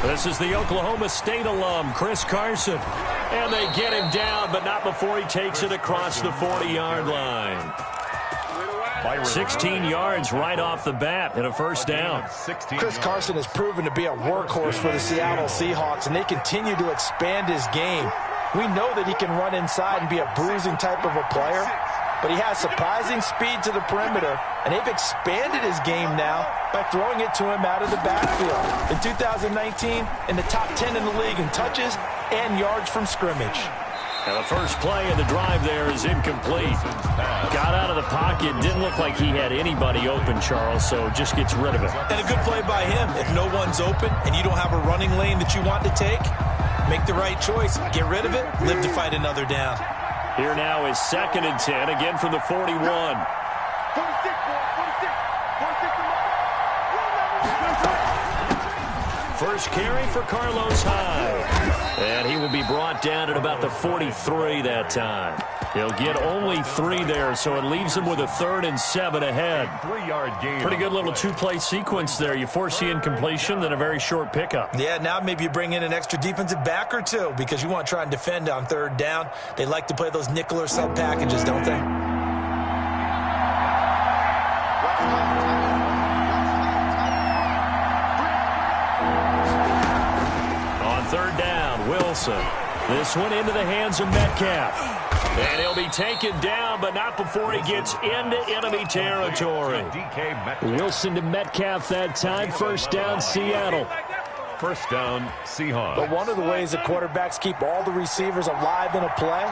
This is the Oklahoma State alum, Chris Carson. And they get him down, but not before he takes it across the 40-yard line. 16 yards right off the bat and a first down. Chris Carson has proven to be a workhorse for the Seattle Seahawks, and they continue to expand his game. We know that he can run inside and be a bruising type of a player, but he has surprising speed to the perimeter, and they've expanded his game now by throwing it to him out of the backfield. In 2019, in the top 10 in the league in touches and yards from scrimmage. And the first play of the drive there is incomplete. Got out of the pocket, didn't look like he had anybody open, Charles, so just gets rid of it. And a good play by him. If no one's open and you don't have a running lane that you want to take, make the right choice. Get rid of it, live to fight another down. Here now is 2nd and 10, again from the 41. First carry for Carlos Hyde. And he will be brought down at about the 43 that time. He'll get only 3 there, so it leaves him with a 3rd and 7 ahead. 3-yard gain. Pretty good little 2-play sequence there. You force the incompletion, then a very short pickup. Yeah, now maybe you bring in an extra defensive back or two because you want to try and defend on 3rd down. They like to play those nickel or sub packages, don't they? On 3rd down, Wilson. This one into the hands of Metcalf. And he'll be taken down, but not before he gets into enemy territory. Wilson to Metcalf that time. First down, Seattle. First down, Seahawks. But one of the ways that quarterbacks keep all the receivers alive in a play,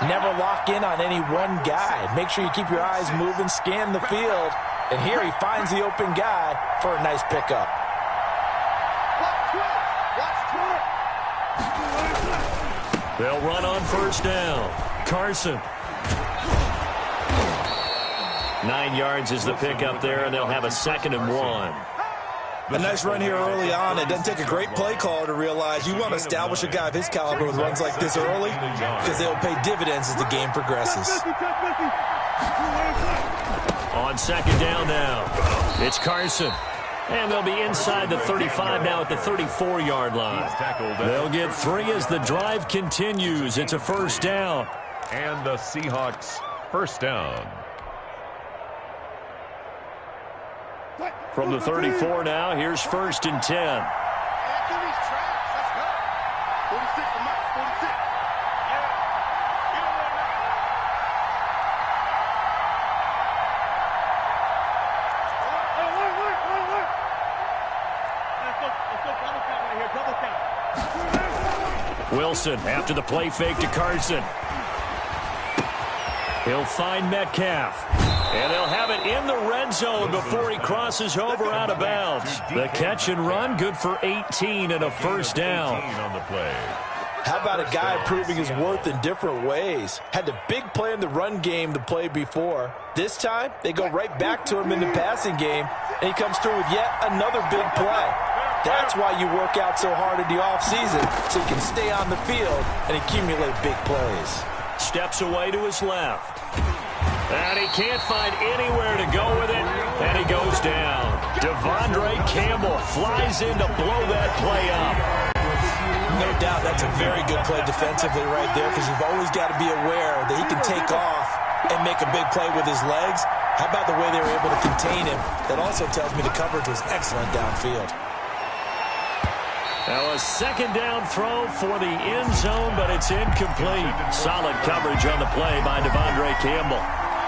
never lock in on any one guy. Make sure you keep your eyes moving, scan the field. And here he finds the open guy for a nice pickup. They'll run on first down. Carson. 9 yards is the pickup there, and they'll have a 2nd and 1. A nice run here early on. It doesn't take a great play caller to realize you want to establish a guy of his caliber with runs like this early because they'll pay dividends as the game progresses. On 2nd down now, it's Carson. And they'll be inside the 35 now at the 34-yard line. They'll get 3 as the drive continues. It's a first down. And the Seahawks first down. From the 34 now, here's 1st and 10. Wilson after the play fake to Carson. He'll find Metcalf. And they'll have it in the red zone before he crosses over out of bounds. The catch and run, good for 18 and a first down. On the play. How about a guy proving his worth in different ways? Had the big play in the run game the play before. This time, they go right back to him in the passing game, and he comes through with yet another big play. That's why you work out so hard in the offseason, so you can stay on the field and accumulate big plays. Steps away to his left. And he can't find anywhere to go with it, and he goes down. Devondre Campbell flies in to blow that play up. No doubt that's a very good play defensively right there because you've always got to be aware that he can take off and make a big play with his legs. How about the way they were able to contain him? That also tells me the coverage was excellent downfield. Now a 2nd down throw for the end zone, but it's incomplete. Solid coverage on the play by Devondre Campbell.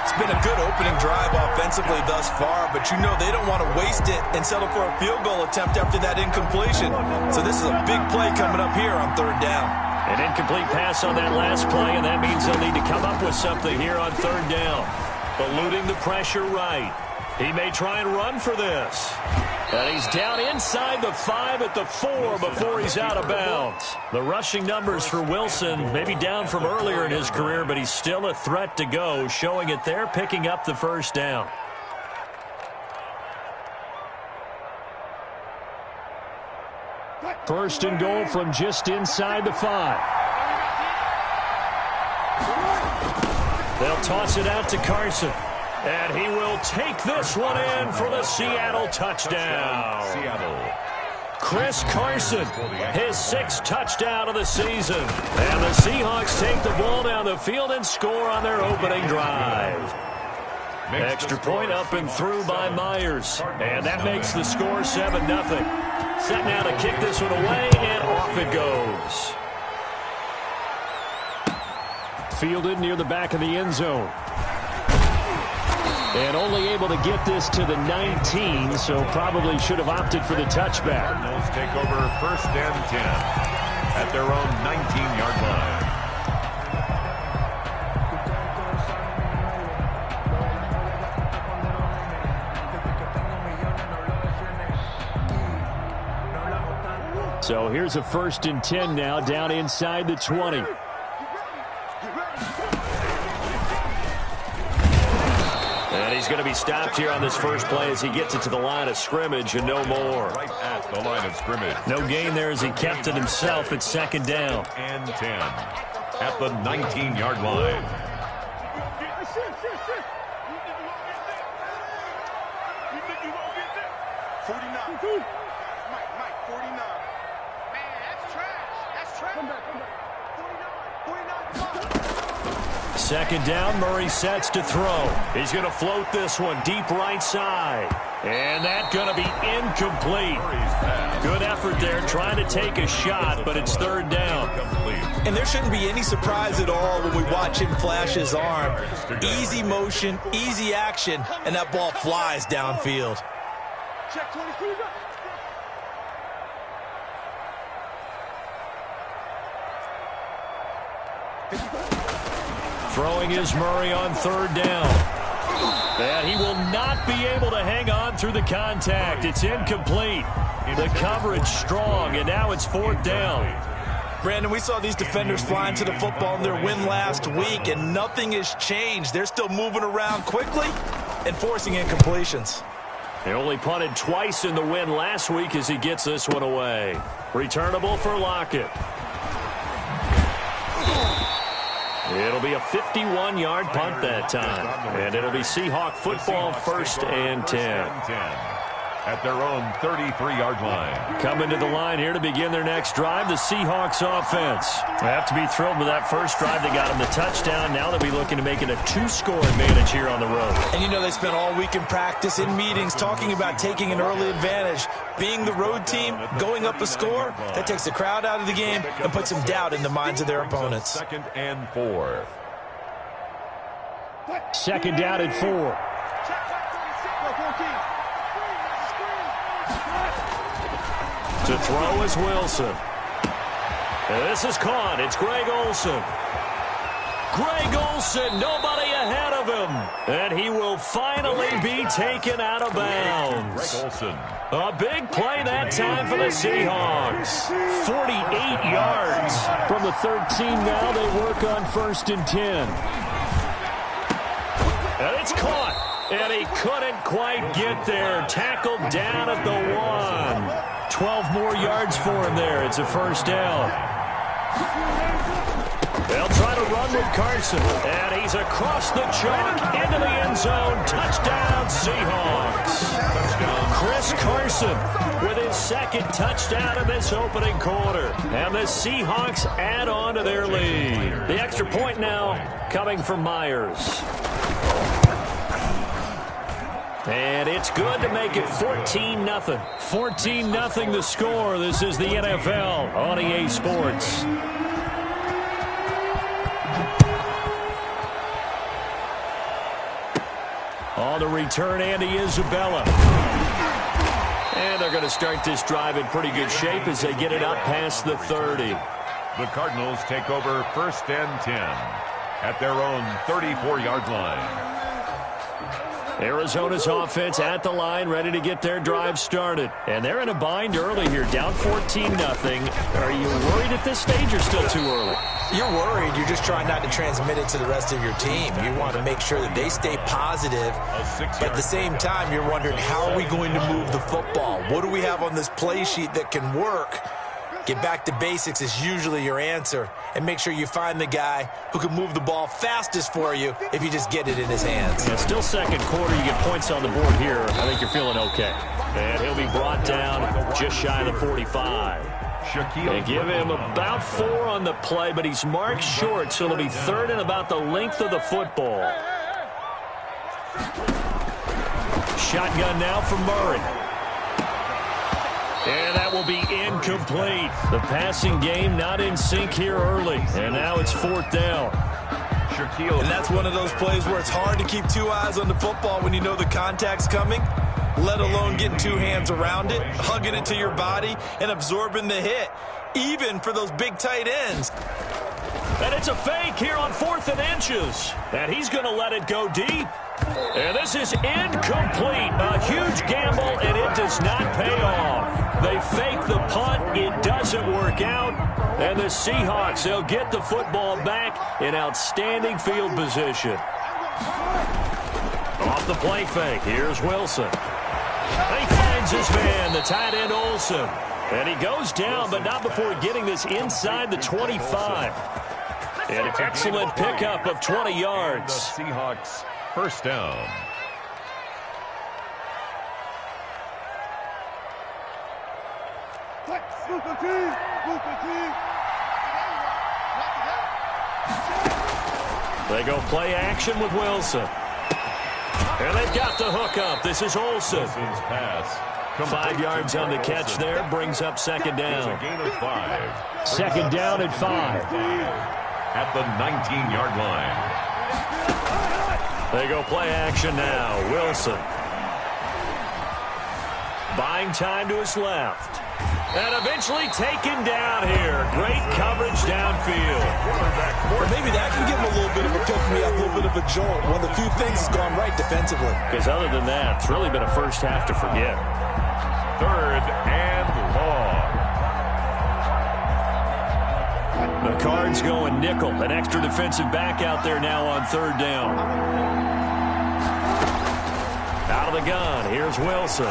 It's been a good opening drive offensively thus far, but you know they don't want to waste it and settle for a field goal attempt after that incompletion. So this is a big play coming up here on 3rd down. An incomplete pass on that last play, and that means they'll need to come up with something here on 3rd down. Eluding the pressure right. He may try and run for this. And he's down inside the 5 at the 4 before he's out of bounds. The rushing numbers for Wilson maybe down from earlier in his career, but he's still a threat to go, showing it there, picking up the first down. First and goal from just inside the 5. They'll toss it out to Carson. And he will take this one in for the Seattle touchdown. Seattle. Chris Carson, his 6th touchdown of the season. And the Seahawks take the ball down the field and score on their opening drive. Extra point up and through by Myers. And that makes the score 7-0. Set now to kick this one away, and off it goes. Fielded near the back of the end zone. And only able to get this to the 19, so probably should have opted for the touchback. Cardinals take over 1st and 10 at their own 19-yard line. So here's a 1st and 10 now, down inside the 20. And he's going to be stopped here on this first play as he gets it to the line of scrimmage and no more. Right at the line of scrimmage. No gain there as he kept it himself at 2nd down. And 10 at the 19-yard line. Second down, Murray sets to throw. He's going to float this one deep right side. And that's going to be incomplete. Good effort there trying to take a shot, but it's 3rd down. And there shouldn't be any surprise at all when we watch him flash his arm. Easy motion, easy action, and that ball flies downfield. Check 22. Throwing is Murray on 3rd down. And he will not be able to hang on through the contact. It's incomplete. The coverage strong, and now it's 4th down. Brandon, we saw these defenders flying to the football in their win last week, and nothing has changed. They're still moving around quickly and forcing incompletions. He only punted twice in the win last week as he gets this one away. Returnable for Lockett. It'll be a 51-yard punt that time. And it'll be Seahawk football 1st and 10. At their own 33-yard line. Coming to the line here to begin their next drive, the Seahawks offense. They have to be thrilled with that first drive. They got them the touchdown. Now they'll be looking to make it a 2-score advantage here on the road. And you know they spent all week in practice, in meetings, talking about taking an early advantage. Being the road team, going up a score, that takes the crowd out of the game and puts some doubt in the minds of their opponents. 2nd and 4. 2nd down and 4. To throw is Wilson. This is caught. It's Greg Olsen. Greg Olsen, nobody ahead of him. And he will finally be taken out of bounds. Greg Olsen. A big play that time for the Seahawks. 48 yards. From the 13 now, they work on 1st and 10. And it's caught. And he couldn't quite get there. Tackled down at the 1. 12 more yards for him there. It's a 1st down. They'll try to run with Carson. And he's across the chalk into the end zone. Touchdown, Seahawks. Chris Carson with his 2nd touchdown in this opening quarter. And the Seahawks add on to their lead. The extra point now coming from Myers. And it's good to make it 14-0. 14-0 the score. This is the NFL on EA Sports. On the return, Andy Isabella. And they're going to start this drive in pretty good shape as they get it up past the 30. The Cardinals take over 1st and 10 at their own 34-yard line. Arizona's offense at the line, ready to get their drive started. And they're in a bind early here, down 14-0. Are you worried at this stage or still too early? You're worried. You're just trying not to transmit it to the rest of your team. You want to make sure that they stay positive. But at the same time, you're wondering, how are we going to move the football? What do we have on this play sheet that can work? Get back to basics is usually your answer, and make sure you find the guy who can move the ball fastest for you if you just get it in his hands. Yeah, still second quarter. You get points on the board here. I think you're feeling okay. And he'll be brought down just shy of the 45. They give him about 4 on the play, but he's marked short, so it'll be 3rd and about the length of the football. Shotgun now from Murray. And that will be incomplete. The passing game not in sync here early. And now it's 4th down. And that's one of those plays where it's hard to keep 2 eyes on the football when you know the contact's coming, let alone getting 2 hands around it, hugging it to your body, and absorbing the hit, even for those big tight ends. And it's a fake here on 4th and inches. And he's going to let it go deep. And this is incomplete. A huge gamble, and it does not pay off. They fake the punt. It doesn't work out. And the Seahawks, they'll get the football back in outstanding field position. Off the play fake, here's Wilson. He finds his man, the tight end Olsen. And he goes down, but not before getting this inside the 25. An excellent pickup of 20 yards. The Seahawks, first down. They go play action with Wilson. And they've got the hook up. This is Olsen. Pass. 5 yards on the catch there. Brings up 2nd down. A gain of 5. 2nd down at 5. At the 19-yard line. They go play action now. Wilson. Buying time to his left. And eventually taken down here. Great coverage downfield. Or maybe that can give him a little bit of a pick-me-up, a little bit of a jolt. One of the few things that's gone right defensively. Because other than that, it's really been a first half to forget. 3rd and long. The Cards going nickel. An extra defensive back out there now on 3rd down. Out of the gun. Here's Wilson.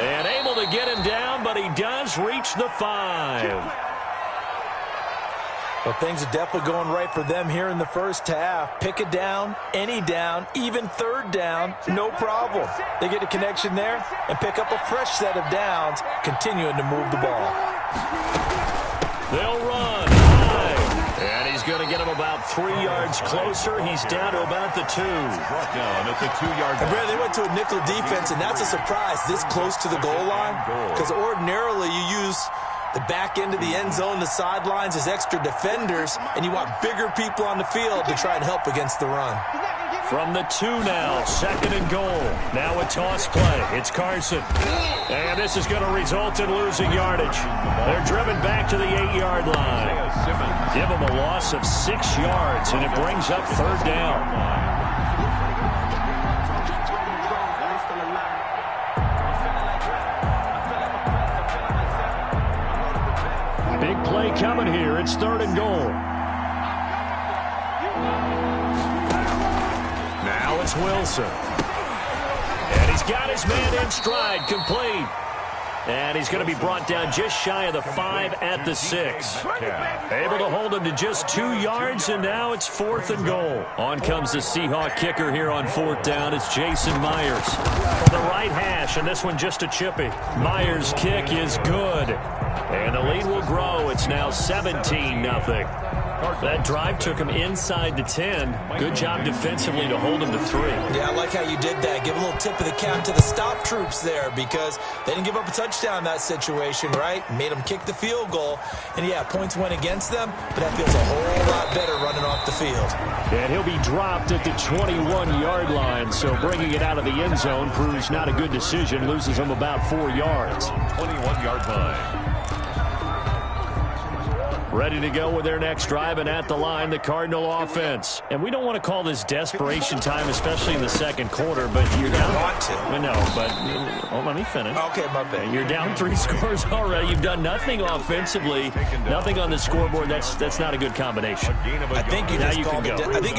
And able to get him down, but he does reach the 5. Well, things are definitely going right for them here in the first half. Pick a down, any down, even 3rd down, no problem. They get a connection there and pick up a fresh set of downs, continuing to move the ball. They'll run high. And he's going to get him about 3 yards closer. He's down to about the 2. Brought down at the 2-yard line. Brad, they went to a nickel defense, and that's a surprise this close to the goal line. Because ordinarily you use the back end of the end zone, the sidelines as extra defenders, and you want bigger people on the field to try and help against the run. From the 2 now, 2nd and goal. Now a toss play. It's Carson. And this is going to result in losing yardage. They're driven back to the 8-yard line. Give them a loss of 6 yards, and it brings up 3rd down. Big play coming here. It's 3rd and goal. Now it's Wilson. And he's got his man in stride, complete. And he's going to be brought down just shy of the 5 at the 6. Able to hold him to just 2 yards, and now it's 4th and goal. On comes the Seahawk kicker here on 4th down. It's Jason Myers from the right hash, and this one just a chippy. Myers' kick is good. And the lead will grow. It's now 17-0. That drive took him inside the 10. Good job defensively to hold him to 3. Yeah, I like how you did that. Give a little tip of the cap to the stop troops there, because they didn't give up a touchdown in that situation, right? Made them kick the field goal. And, yeah, points went against them, but that feels a whole lot better running off the field. And he'll be dropped at the 21-yard line, so bringing it out of the end zone proves not a good decision. Loses him about 4 yards. 21-yard line. Ready to go with their next drive, and at the line, the Cardinal offense. And we don't want to call this desperation time, especially in the second quarter, but you're down. Want to. I know, but let me finish. Okay, my bad. You're down 3 scores already. You've done nothing offensively, nothing on the scoreboard. That's not a good combination. I think you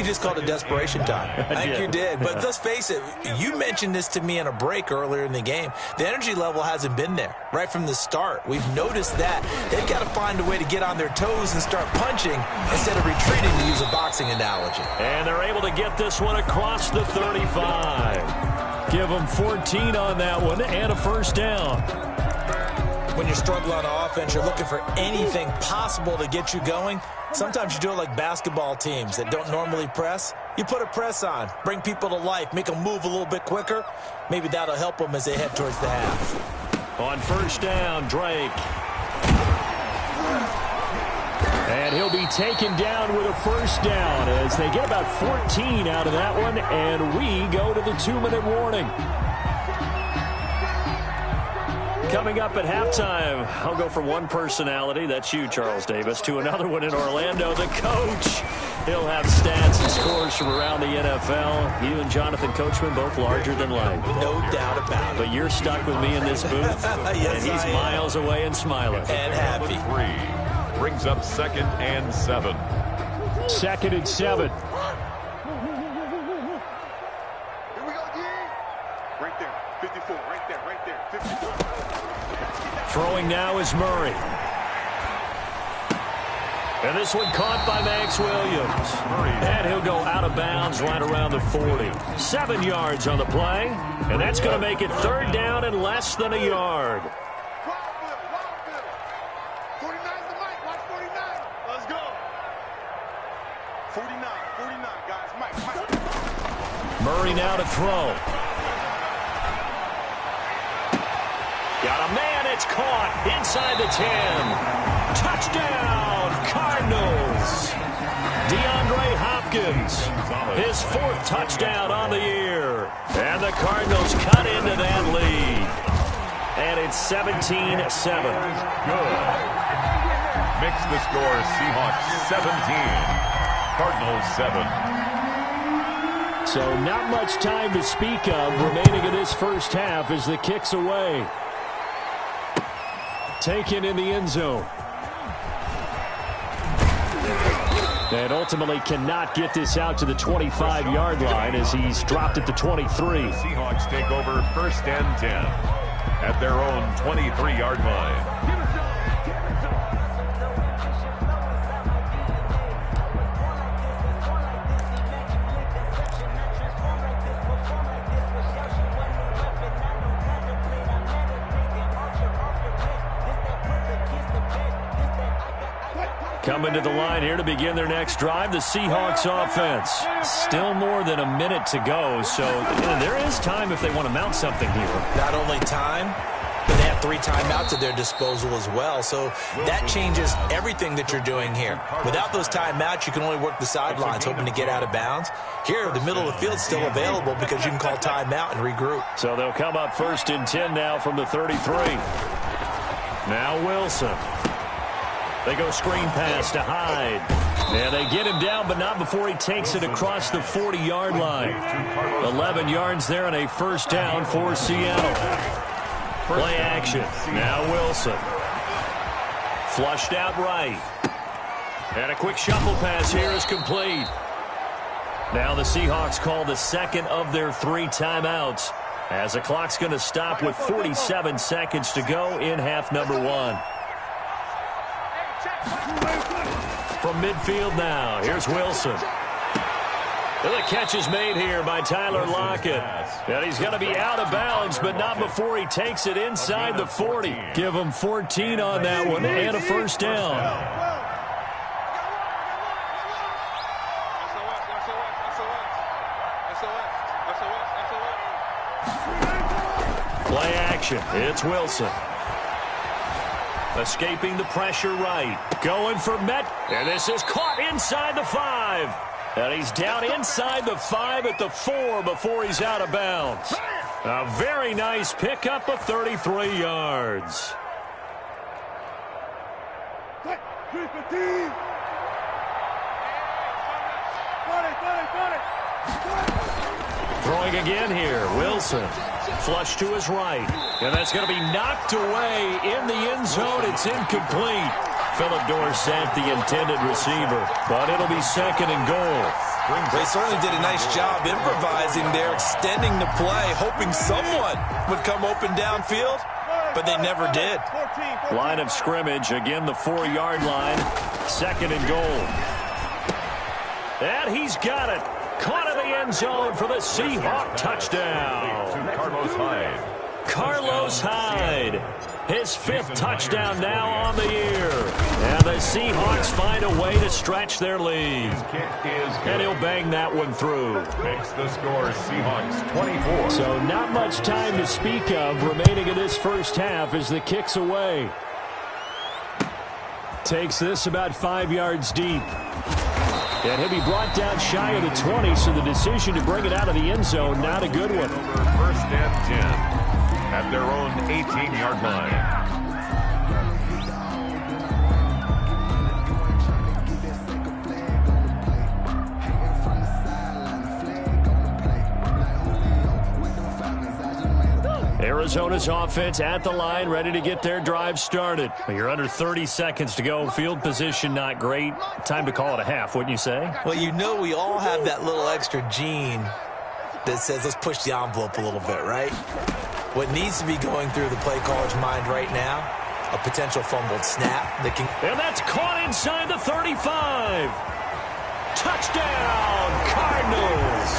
just called it desperation time. I think you did. But let's face it, you mentioned this to me in a break earlier in the game. The energy level hasn't been there right from the start. We've noticed that. They've got to find a way to get on their toes and start punching instead of retreating, to use a boxing analogy. And they're able to get this one across the 35. Give them 14 on that one and a first down. When you're struggling on offense, you're looking for anything possible to get you going. Sometimes you do it like basketball teams that don't normally press. You put a press on, bring people to life, make them move a little bit quicker. Maybe that'll help them as they head towards the half. On first down, Drake. And he'll be taken down with a first down as they get about 14 out of that one, and we go to the 2-minute warning. Coming up at halftime, I'll go from one personality, that's you, Charles Davis, to another one in Orlando, the coach. He'll have stats and scores from around the NFL. You and Jonathan Coachman, both larger than life. No doubt about it. But you're stuck with me in this booth, yes, and he's miles away and smiling. And happy. 3 brings up 2nd and 7. 2nd and 7. Here we go, D. Right there, 54, right there, 54. Throwing now is Murray. And this one caught by Max Williams. And he'll go out of bounds right around the 40. 7 yards on the play. And that's going to make it 3rd down and less than a yard. 49 the mic, watch 49. Let's go. 49, guys. Mike. Murray now to throw. Got a man, it's caught inside the 10. Touchdown, Cardinals. DeAndre Hopkins, his 4th touchdown on the year. And the Cardinals cut into that lead. And it's 17-7. Good. Mix the score, Seahawks 17, Cardinals 7. So not much time to speak of remaining in this first half as the kick's away. Taken in the end zone. And ultimately cannot get this out to the 25-yard line as he's dropped at the 23. The Seahawks take over 1st and 10 at their own 23-yard line. Coming to the line here to begin their next drive, the Seahawks offense. Still more than a minute to go, so there is time if they want to mount something here. Not only time, but they have 3 timeouts at their disposal as well, so that changes everything that you're doing here. Without those timeouts, you can only work the sidelines, hoping to get out of bounds. Here, the middle of the field's still available because you can call timeout and regroup. So they'll come up 1st and 10 now from the 33. Now Wilson. They go screen pass to Hyde. And they get him down, but not before he takes it across the 40-yard line. 11 yards there and a first down for Seattle. Play action. Now Wilson. Flushed out right. And a quick shuffle pass here is complete. Now the Seahawks call the 2nd of their 3 timeouts as the clock's going to stop with 47 seconds to go in half number 1. From midfield now, here's Wilson. The catch is made here by Tyler Lockett. And he's going to be out of bounds, but not before he takes it inside the 40. Give him 14 on that one and a first down. Play action. It's Wilson. Escaping the pressure right. Going for Met. And this is caught inside the 5. And he's down inside the 5 at the 4 before he's out of bounds. A very nice pickup of 33 yards. Throwing again here, Wilson. Flush to his right. And that's going to be knocked away in the end zone. It's incomplete. Philip Dorsett, the intended receiver. But it'll be second and goal. They certainly did a nice job improvising there, extending the play, hoping someone would come open downfield, but they never did. Line of scrimmage, again the 4-yard line. Second and goal. And he's got it. Caught in the end zone for the Seahawks touchdown. Carlos Hyde. Carlos Hyde. His 5th touchdown now on the year. And the Seahawks find a way to stretch their lead. And he'll bang that one through. Makes the score Seahawks 24. So not much time to speak of remaining in this first half as the kick's away. Takes this about 5 yards deep. And he'll be brought down shy of the 20, so the decision to bring it out of the end zone, not a good one. First and 10 at their own 18-yard line. Arizona's offense at the line, ready to get their drive started. You're under 30 seconds to go. Field position not great. Time to call it a half, wouldn't you say? Well, you know we all have that little extra gene that says let's push the envelope a little bit, right? What needs to be going through the play caller's mind right now, a potential fumbled snap that can... And that's caught inside the 35. Touchdown, Cardinals.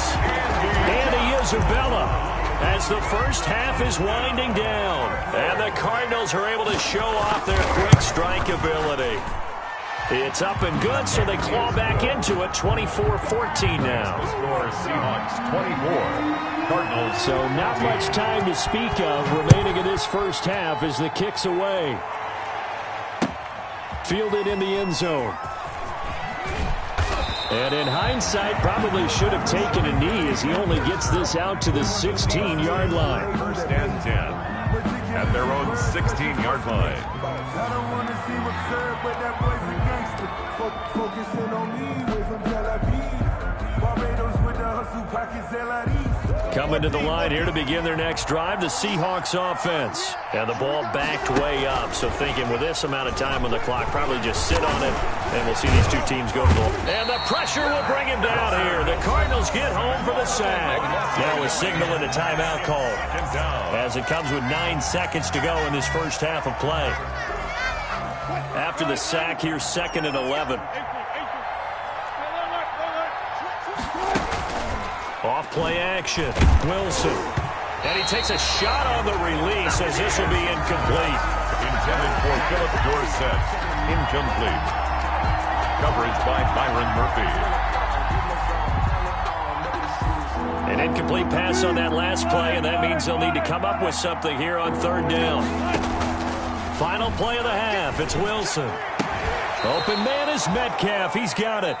Andy Isabella. As the first half is winding down. And the Cardinals are able to show off their quick strike ability. It's up and good, so they claw back into it, 24-14 now. The score Seahawks 24. Cardinals. So not much time to speak of remaining in this first half as the kick's away. Fielded in the end zone. And in hindsight, probably should have taken a knee as he only gets this out to the 16-yard line. First and 10 at their own 16-yard line. I don't want to see what's served, but that boy's a gangster. Focusing on me, way from Tel Aviv. Barbados with the hustle pockets, Coming to the line here to begin their next drive, the Seahawks offense. And the ball backed way up, so thinking with this amount of time on the clock, probably just sit on it, and we'll see these two teams go to the ball. And the pressure will bring him down here. The Cardinals get home for the sack. Now a signal and a timeout call, as it comes with 9 seconds to go in this first half of play. After the sack, here's second and 11. Off play action. Wilson. And he takes a shot on the release as this will be incomplete. Intended for Philip Dorsett. Incomplete. Coverage by Byron Murphy. An incomplete pass on that last play, and that means they'll need to come up with something here on third down. Final play of the half. It's Wilson. Open man is Metcalf. He's got it.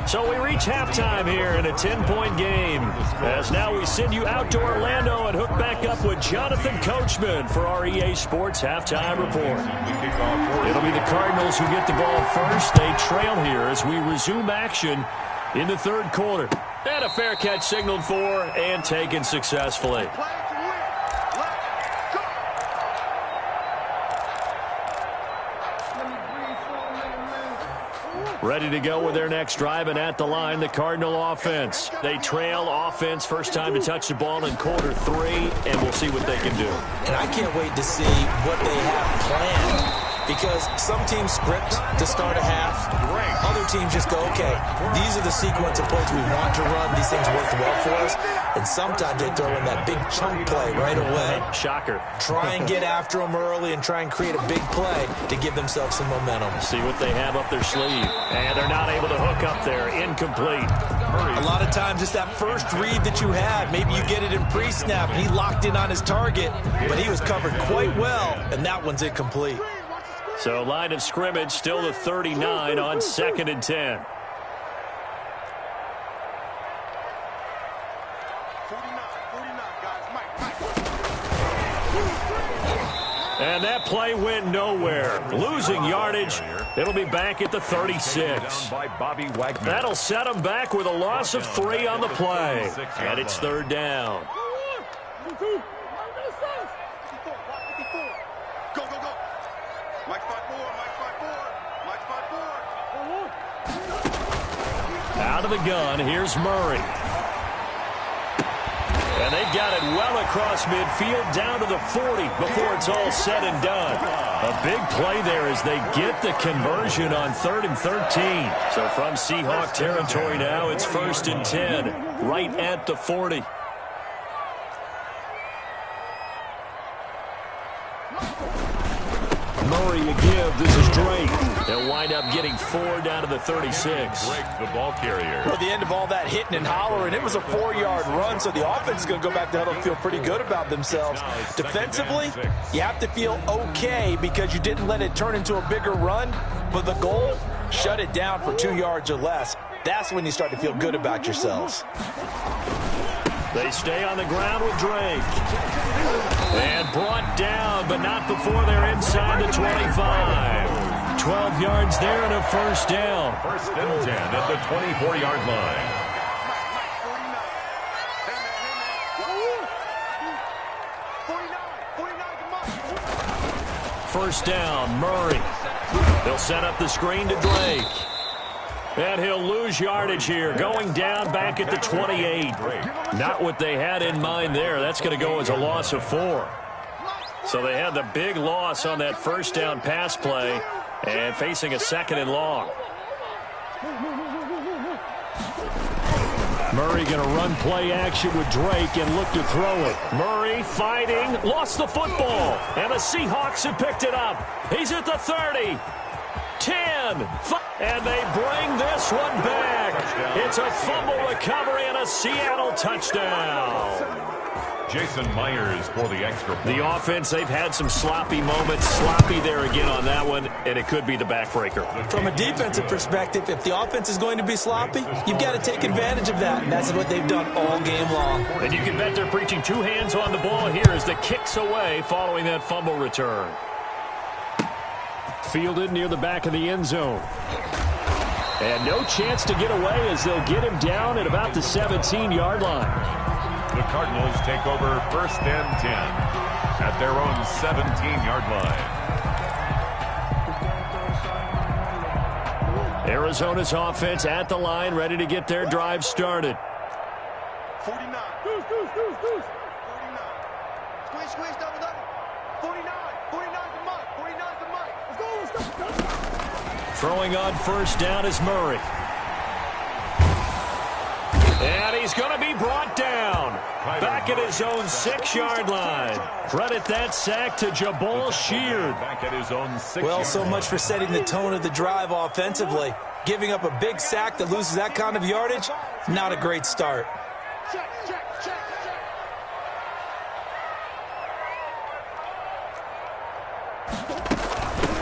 So we reach halftime here in a 10-point game. As now we send you out to Orlando and hook back up with Jonathan Coachman for our EA Sports Halftime Report. It'll be the Cardinals who get the ball first. They trail here as we resume action in the third quarter. And a fair catch signaled for and taken successfully. Ready to go with their next drive, and at the line, the Cardinal offense. They trail offense, first time to touch the ball in quarter 3, and we'll see what they can do. And I can't wait to see what they have planned, because some teams script to start a half. Other teams just go, okay, these are the sequence of plays we want to run. These things worked well for us. And sometimes they throw in that big chunk play right away. Shocker. Try and get after them early and try and create a big play to give themselves some momentum. See what they have up their sleeve. And they're not able to hook up there. Incomplete. A lot of times it's that first read that you had. Maybe you get it in pre-snap. He locked in on his target, but he was covered quite well, and that one's incomplete. So line of scrimmage still the 39 on 2nd and 10. And that play went nowhere. Losing yardage It'll be back at the 36. By Bobby Wagner. That'll set him back with a loss of 3 on the play. And it's third down. Go, go, go. Mike 5-4, Mike 5-4, Mike 5-4. Out of the gun, here's Murray. And they've got it well across midfield down to the 40 before it's all said and done. A big play there as they get the conversion on 3rd and 13. So from Seahawk territory now, it's 1st and 10, right at the 40. Murray a give. This is Drake. They'll wind up getting 4 down to the 36. Drake, the ball carrier. Well, at the end of all that hitting and hollering, it was a 4-yard run, so the offense is going to go back to huddle and feel pretty good about themselves. Defensively, you have to feel okay because you didn't let it turn into a bigger run, but the goal, shut it down for 2 yards or less. That's when you start to feel good about yourselves. They stay on the ground with Drake. And brought down, but not before they're inside the 25. 12 yards there and a first down. 1st and 10 at the 24-yard line. First down, Murray. They'll set up the screen to Drake. And he'll lose yardage here, going down back at the 28. Not what they had in mind there. That's going to go as a loss of 4. So they had the big loss on that first down pass play and facing a 2nd and long. Murray going to run play action with Drake and look to throw it. Murray fighting, lost the football, and the Seahawks have picked it up. He's at the 30. 10, and they bring this one back. It's a fumble recovery and a Seattle touchdown. Jason Myers for the extra point. The offense, they've had some sloppy moments. Sloppy there again on that one, and it could be the backbreaker. From a defensive perspective, if the offense is going to be sloppy, you've got to take advantage of that, and that's what they've done all game long. And you can bet they're preaching 2 hands on the ball here as the kicks away following that fumble return. Fielded near the back of the end zone. And no chance to get away as they'll get him down at about the 17-yard line. The Cardinals take over 1st and 10 at their own 17-yard line. Arizona's offense at the line, ready to get their drive started. 49. 49. Squeeze, double. 49. 49 to Mike. 49 to Mike. Let's go. Throwing on first down is Murray. And he's going to be brought down. Back at his own 6-yard line. Credit that sack to Jabal Sheard. Back at his own 6-yard Well, so much for setting the tone of the drive offensively. Giving up a big sack that loses that kind of yardage, not a great start. Check.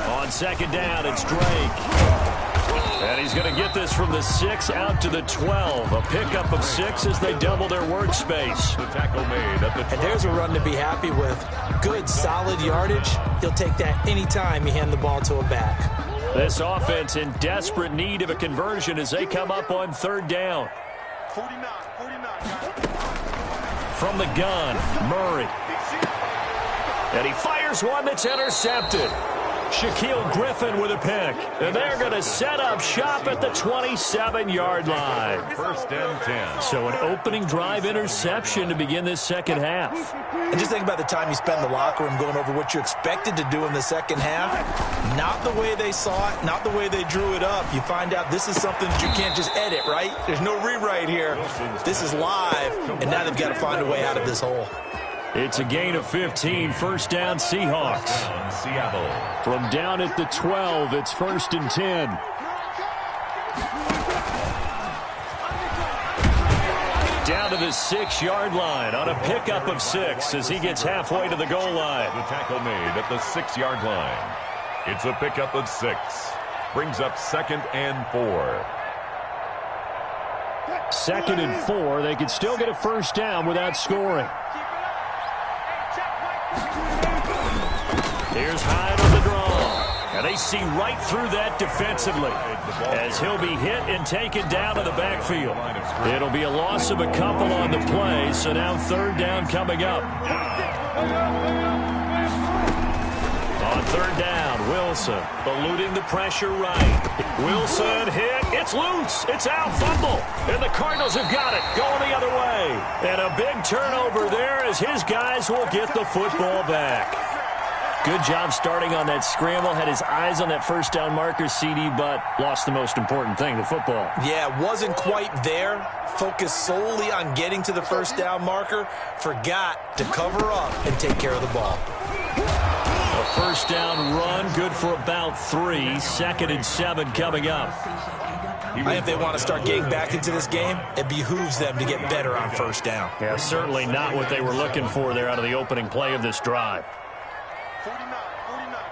On 2nd down, it's Drake. And he's going to get this from the 6 out to the 12. A pickup of 6 as they double their workspace. The tackle made at the 12. And there's a run to be happy with. Good, solid yardage. He'll take that anytime you hand the ball to a back. This offense in desperate need of a conversion as they come up on 3rd down. 49. From the gun, Murray. And he fires one that's intercepted. Shaquille Griffin with a pick. And they're going to set up shop at the 27-yard line. 1st and 10. So an opening drive interception to begin this second half. And just think about the time you spend in the locker room going over what you expected to do in the second half. Not the way they saw it, not the way they drew it up. You find out this is something that you can't just edit, right? There's no rewrite here. This is live, and now they've got to find a way out of this hole. It's a gain of 15, 1st down Seahawks. Seattle. From down at the 12, it's 1st and 10. Down to the 6-yard line on a pickup of 6 as he gets halfway to the goal line. The tackle made at the 6-yard line. It's a pickup of 6. Brings up 2nd and 4. 2nd and 4. They could still get a first down without scoring. Here's Hyde on the draw. And They see right through that defensively as he'll be hit and taken down to the backfield. It'll be a loss of a couple on the play, so now third down coming up. On third down, Wilson eluding the pressure right. Wilson hit. It's loose. It's out. Fumble. And the Cardinals have got it. Going the other way. And a big turnover there as his guys will get the football back. Good job starting on that scramble. Had his eyes on that first down marker, CD, but lost the most important thing, the football. Yeah, wasn't quite there. Focused solely on getting to the first down marker. Forgot to cover up and take care of the ball. A first down run, good for about 3. 2nd and 7 coming up. I think if they want to start getting back into this game, it behooves them to get better on first down. Yeah, certainly not what they were looking for there out of the opening play of this drive. 49,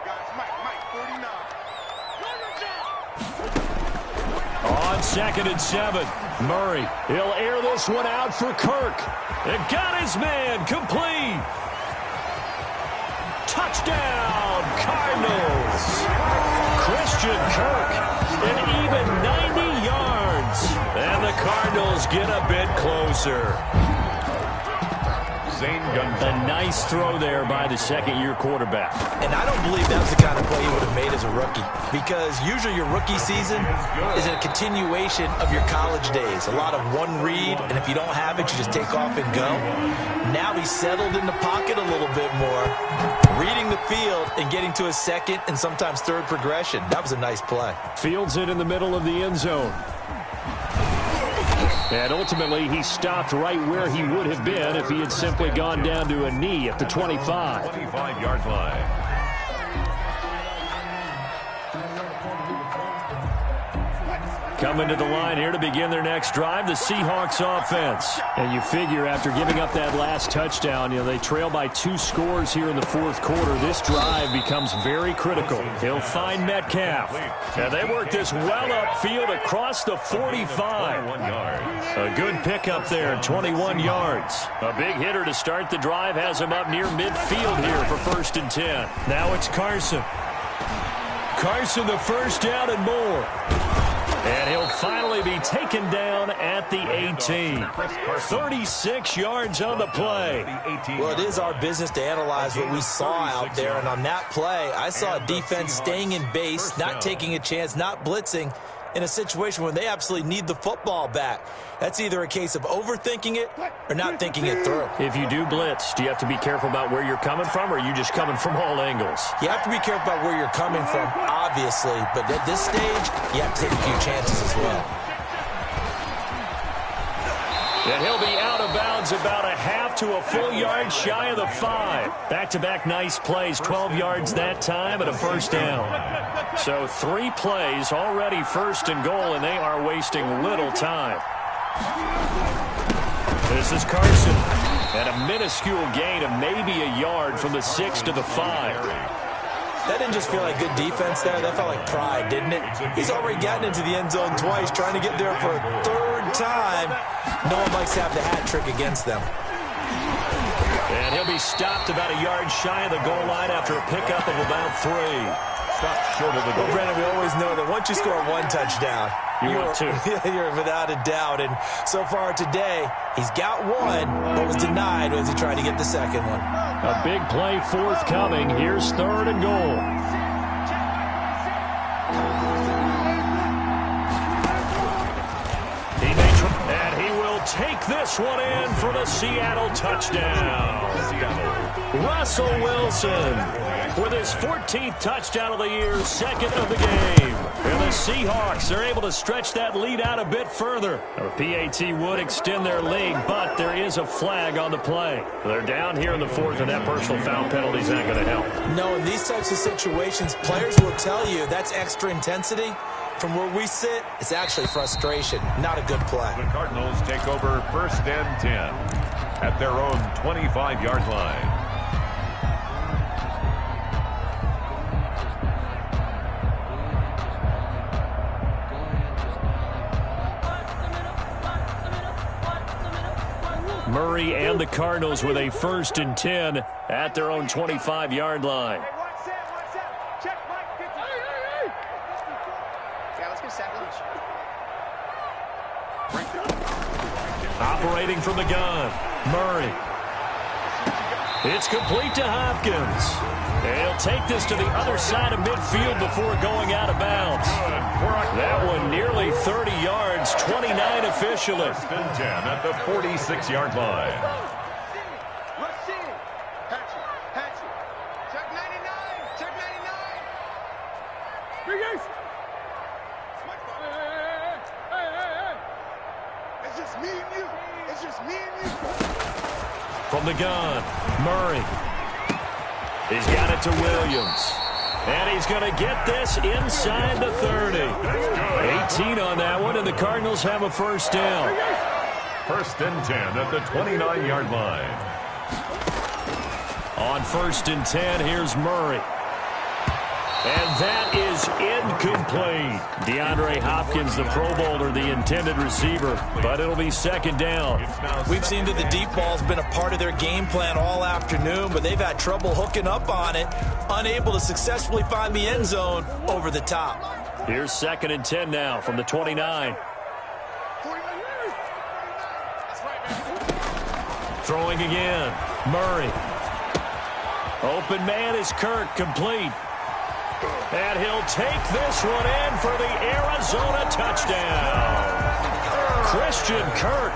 guys. Mike, 49. On 2nd and 7, Murray. He'll air this one out for Kirk. And got his man complete. Touchdown, Cardinals. Christian Kirk, an even 90 yards. And the Cardinals get a bit closer. A nice throw there by the second-year quarterback. And I don't believe that was the kind of play he would have made as a rookie, because usually your rookie season is a continuation of your college days. A lot of one read, and if you don't have it, you just take off and go. Now he's settled in the pocket a little bit more, reading the field and getting to his second and sometimes third progression. That was a nice play. Fields it in the middle of the end zone. And ultimately, he stopped right where he would have been if he had simply gone down to a knee at the 25. 25-yard line. Coming to the line here to begin their next drive, the Seahawks offense. And you figure after giving up that last touchdown, they trail by 2 scores here in the fourth quarter. This drive becomes very critical. He'll find Metcalf. And they work this well upfield across the 45. A good pickup there, 21 yards. A big hitter to start the drive has him up near midfield here for 1st and 10. Now it's Carson. Carson, the first down and more. And he'll finally be taken down at the 18. 36 yards on the play. Well, it is our business to analyze what we saw out there. And on that play, I saw a defense staying in base, not taking a chance, not blitzing in a situation where they absolutely need the football back. That's either a case of overthinking it or not thinking it through. If you do blitz, do you have to be careful about where you're coming from, or are you just coming from all angles? You have to be careful about where you're coming from, obviously. But at this stage, you have to take a few chances as well. And he'll be out of bounds about a half to a full yard shy of the 5. Back-to-back nice plays, 12 yards that time and a first down. So 3 plays already 1st and goal, and they are wasting little time. This is Carson. And a minuscule gain of maybe a yard from the 6 to the 5. That didn't just feel like good defense there. That felt like pride, didn't it? He's already gotten into the end zone twice, trying to get there for a 3rd time. No one likes to have the hat trick against them. And he'll be stopped about a yard shy of the goal line after a pickup of about 3. Stopped short of the goal. Well, Brandon, we always know that once you score 1 touchdown, you're without a doubt. And so far today, he's got 1, but was denied as he tried to get the second one. A big play forthcoming. Here's 3rd and goal. And he will take this one in for the Seattle touchdown. Russell Wilson with his 14th touchdown of the year, 2nd of the game. And the Seahawks are able to stretch that lead out a bit further. A PAT would extend their lead, but there is a flag on the play. They're down here in the 4th, and that personal foul penalty is not going to help. No, in these types of situations, players will tell you that's extra intensity. From where we sit, it's actually frustration, not a good play. The Cardinals take over 1st and 10 at their own 25-yard line. Murray and the Cardinals with a 1st and 10 at their own 25-yard line. Hey, watch out. Check Mike. seconds. Operating from the gun, Murray. It's complete to Hopkins. He'll take this to the other side of midfield before going out of bounds. That one nearly 30 yards, 29 officially. First and 10 at the 46-yard line. Check 99. Check 99. Big Ace. It's just me and you. It's just me and you. From the gun, Murray. He's got it to Williams. And he's going to get this inside the 30. 18 on that one, and the Cardinals have a first down. First and 10 at the 29-yard line. On first and 10, here's Murray. And that is incomplete. DeAndre Hopkins, the Pro Bowler, the intended receiver, but it'll be second down. We've seen that the deep ball's been a part of their game plan all afternoon, but they've had trouble hooking up on it, unable to successfully find the end zone over the top. Here's second and 10 now from the 29. Throwing again, Murray. Open man is Kirk, complete. And he'll take this one in for the Arizona touchdown. Christian Kirk,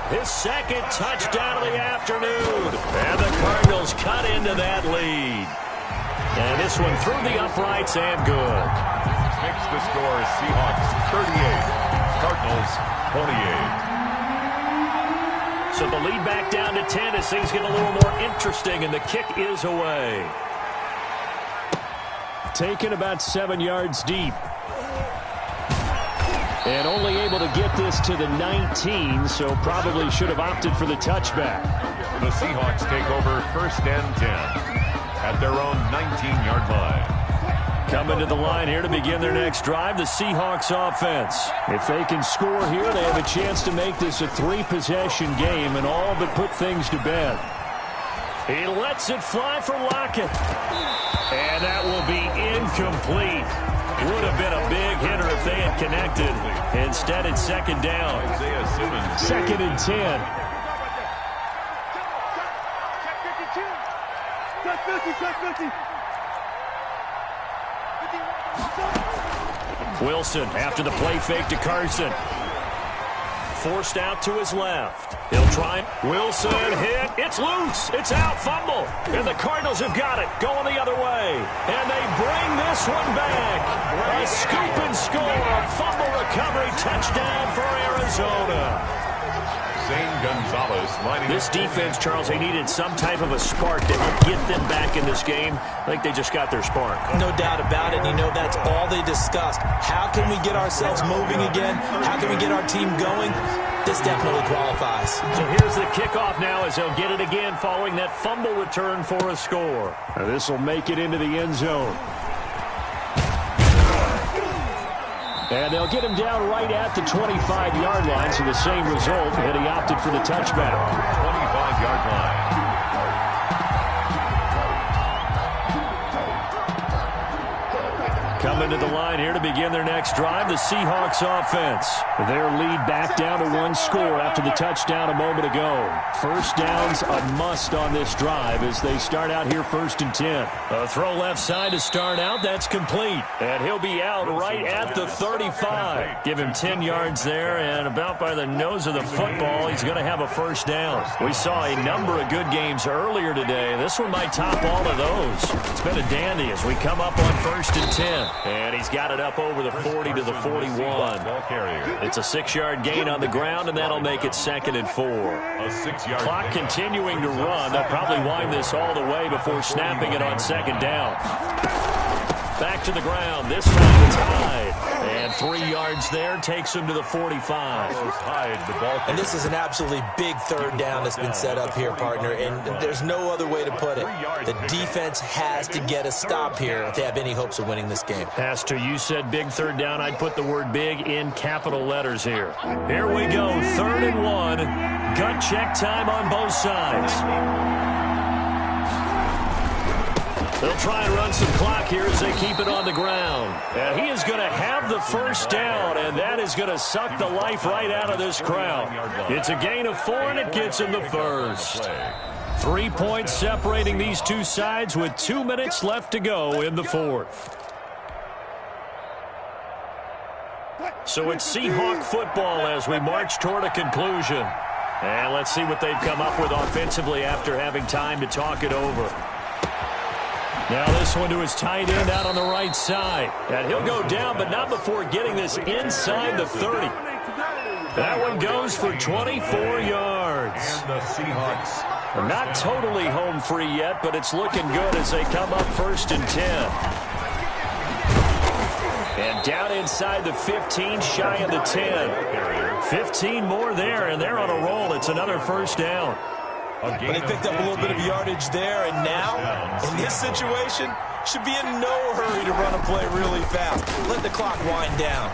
his second touchdown of the afternoon. And the Cardinals cut into that lead. And this one through the uprights and good. Makes the score Seahawks 38, Cardinals 28. So the lead back down to 10 as things get a little more interesting, and the kick is away. Taken about 7 yards deep. And only able to get this to the 19, so probably should have opted for the touchback. The Seahawks take over first and 10 at their own 19-yard line. Coming to the line here to begin their next drive, the Seahawks offense. If they can score here, they have a chance to make this a 3-possession game and all but put things to bed. He lets it fly for Lockett. And that will be incomplete. Would have been a big hitter if they had connected. Instead, it's second down. Second and 10. Check 50, check 50. Wilson after the play fake to Carson. Forced out to his left. He'll try. Wilson hit. It's loose. It's out. Fumble. And the Cardinals have got it. Going the other way. And they bring this one back. A scoop and score. A fumble recovery touchdown for Arizona. Zane Gonzalez lining This defense, Charles, they needed some type of a spark that would get them back in this game. I think they just got their spark. No doubt about it. You know, that's all they discussed. How can we get ourselves moving again? How can we get our team going? This definitely qualifies. So here's the kickoff now as they'll get it again following that fumble return for a score. This will make it into the end zone. And they'll get him down right at the 25-yard line, so the same result, and he opted for the touchback. 25-yard line. Coming to the line here to begin their next drive, the Seahawks offense. Their lead back down to 1 score after the touchdown a moment ago. First down's a must on this drive as they start out here first and 10. A throw left side to start out. That's complete. And he'll be out right at the 35. Give him 10 yards there, and about by the nose of the football, he's going to have a first down. We saw a number of good games earlier today. This one might top all of those. It's been a dandy as we come up on first and 10. And he's got it up over the 40 to the 41. It's a 6-yard gain on the ground, and that'll make it second and 4. A 6-yard Clock continuing to run. They'll probably wind this all the way before snapping it on second down. Back to the ground. This time it's Hyde. And 3 yards there takes him to the 45. And this is an absolutely big third down that's been set up here, partner, and there's no other way to put it. The defense has to get a stop here if they have any hopes of winning this game. Pastor, you said big third down. I'd put the word big in capital letters here. Here we go, 3rd and 1. Gut check time on both sides. They'll try and run some clock here as they keep it on the ground. And he is going to have the first down, and that is going to suck the life right out of this crowd. It's a gain of 4, and it gets him the first. 3 points separating these two sides with 2 minutes left to go in the fourth. So it's Seahawk football as we march toward a conclusion. And let's see what they've come up with offensively after having time to talk it over. Now this one to his tight end out on the right side. And he'll go down, but not before getting this inside the 30. That one goes for 24 yards. And the Seahawks are not totally home free yet, but it's looking good as they come up 1st and 10. And down inside the 15, shy of the 10. 15 more there, and they're on a roll. It's another first down. But they picked up a little bit of yardage there, and now, in this situation, should be in no hurry to run a play really fast. Let the clock wind down.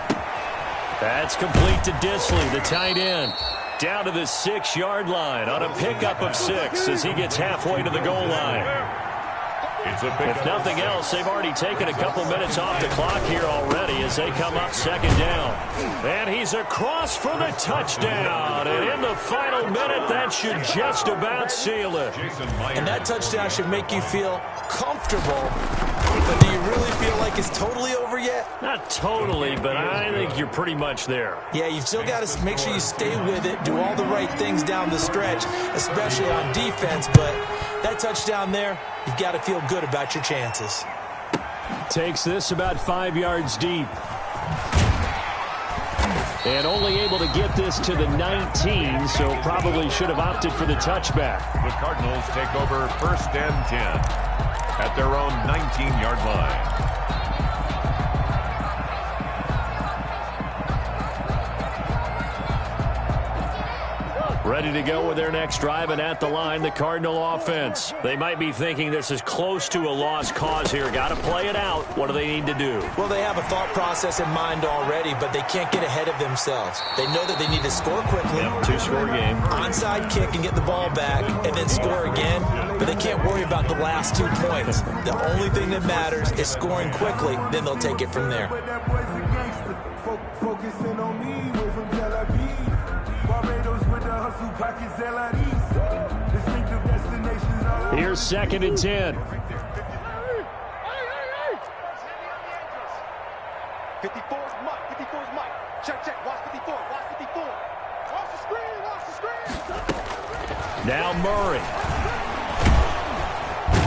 That's complete to Disley, the tight end. Down to the 6-yard line on a pickup of 6 as he gets halfway to the goal line. If nothing else, they've already taken a couple minutes off the clock here already as they come up 2nd down. And he's across for the touchdown. And in the final minute, that should just about seal it. And that touchdown should make you feel comfortable. But do you really feel like it's totally over yet? Not totally, but I think you're pretty much there. Yeah, you've still got to make sure you stay with it, do all the right things down the stretch, especially on defense. But that touchdown there, you've got to feel good about your chances. Takes this about 5 yards deep. And only able to get this to the 19, so probably should have opted for the touchback. The Cardinals take over 1st and 10 at their own 19-yard line. Ready to go with their next drive, and at the line, the Cardinal offense. They might be thinking this is close to a lost cause here. Got to play it out. What do they need to do? Well, they have a thought process in mind already, but they can't get ahead of themselves. They know that they need to score quickly. Yep, 2-score game. Onside kick and get the ball back, and then score again. But they can't worry about the last 2 points. The only thing that matters is scoring quickly. Then they'll take it from there. Focusing on me, way from Tel Aviv. Barbados with the hustle pockets, distinctive destinations. Here's 2nd and 10. 54 is Mike. 54 is Mike. Check. Watch 54. Watch 54. Watch the screen. Watch the screen. Now Murray.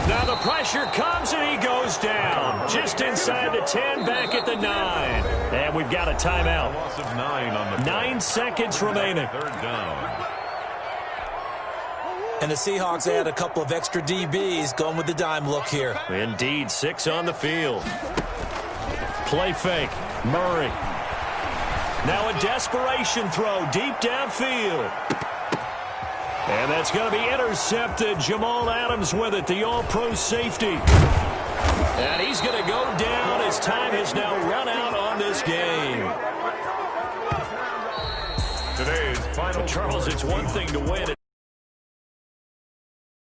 Now the pressure comes and he goes down. Just inside the 10, back at the 9. And we've got a timeout. Loss of 9 on the 9 seconds remaining. 3rd down. And the Seahawks add a couple of extra DBs going with the dime look here. Indeed, 6 on the field. Play fake. Murray. Now a desperation throw deep downfield. And that's going to be intercepted. Jamal Adams with it, the all-pro safety. And he's going to go down as time has now run out on this game. Today's final. Charles, it's one thing to win.